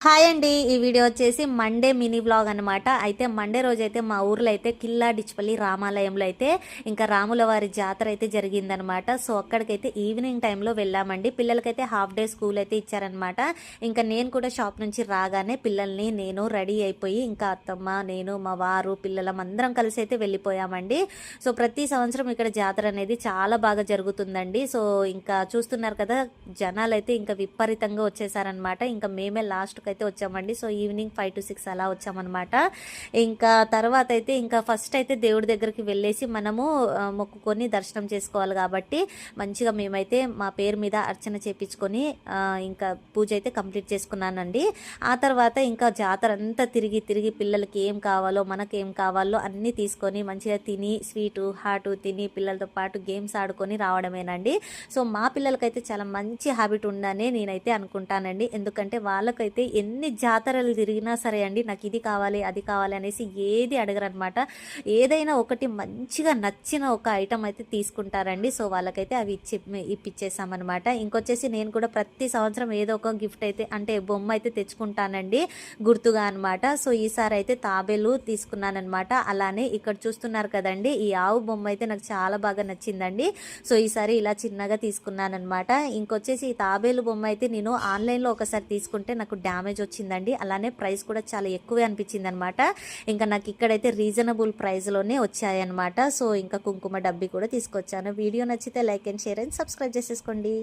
Hi అండి. ఈ video వచ్చేసి మండే మినీ వ్లాగ్ అనమాట. అయితే మండే రోజైతే మా ఊర్లో అయితే కిల్లా డిచ్పల్లి రామాలయంలో అయితే ఇంకా రాముల వారి జాతర అయితే జరిగిందనమాట. సో అక్కడికైతే ఈవినింగ్ టైంలో వెళ్ళామండి. పిల్లలకైతే హాఫ్ డే స్కూల్ అయితే ఇచ్చారనమాట. ఇంకా నేను కూడా షాప్ నుంచి రాగానే పిల్లల్ని నేను రెడీ అయిపోయి ఇంకా అత్తమ్మ, నేను, మా వారు, పిల్లలం అందరం కలిసి అయితే వెళ్ళిపోయామండి. సో ప్రతి సంవత్సరం ఇక్కడ జాతర అనేది చాలా బాగా జరుగుతుందండి. సో ఇంకా చూస్తున్నారు కదా, జనాలు అయితే ఇంకా విపరీతంగా వచ్చేసారనమాట. ఇంకా మేమే లాస్ట్కి అయితే వచ్చామండి. సో ఈవినింగ్ 5 to 6 అలా వచ్చామన్నమాట. ఇంకా తర్వాత అయితే ఇంకా ఫస్ట్ అయితే దేవుడి దగ్గరికి వెళ్ళేసి మనము మొక్కుకొని దర్శనం చేసుకోవాలి కాబట్టి మంచిగా మేమైతే మా పేరు మీద అర్చన చేపించుకొని ఇంకా పూజ అయితే కంప్లీట్ చేసుకున్నానండి. ఆ తర్వాత ఇంకా జాతర అంతా తిరిగి తిరిగి పిల్లలకి ఏం కావాలో మనకేం కావాలో అన్నీ తీసుకొని మంచిగా తిని స్వీటు హాటు తిని పిల్లలతో పాటు గేమ్స్ ఆడుకొని రావడమేనండి. సో మా పిల్లలకైతే చాలా మంచి హ్యాబిట్ ఉందని నేనైతే అనుకుంటానండి. ఎందుకంటే వాళ్ళకైతే ఎన్ని జాతరలు తిరిగినా సరే అండి, నాకు ఇది కావాలి అది కావాలి అనేసి ఏది అడగరనమాట. ఏదైనా ఒకటి మంచిగా నచ్చిన ఒక ఐటమ్ అయితే తీసుకుంటారండి. సో వాళ్ళకైతే అవి ఇప్పించేసామన్నమాట. ఇంకొచ్చేసి నేను కూడా ప్రతి సంవత్సరం ఏదో ఒక గిఫ్ట్ అయితే అంటే బొమ్మ అయితే తెచ్చుకుంటానండి గుర్తుగా అనమాట. సో ఈసారి అయితే తాబేలు తీసుకున్నానమాట. అలానే ఇక్కడ చూస్తున్నారు కదండి, ఈ ఆవు బొమ్మ అయితే నాకు చాలా బాగా నచ్చిందండి. సో ఈసారి ఇలా చిన్నగా తీసుకున్నానమాట. ఇంకొచ్చేసి ఈ తాబేలు బొమ్మ అయితే నేను ఆన్లైన్లో ఒకసారి తీసుకుంటే నాకు డ్యామేజ్ వచ్చిందండి. అలానే ప్రైస్ కూడా చాలా ఎక్కువే అనిపించింది అనమాట. ఇంకా నాకు ఇక్కడైతే రీజనబుల్ ప్రైస్లోనే వచ్చాయన్నమాట. సో ఇంకా కుంకుమ డబ్బి కూడా తీసుకొచ్చాను. వీడియో నచ్చితే like and share and subscribe చేసేసుకోండి.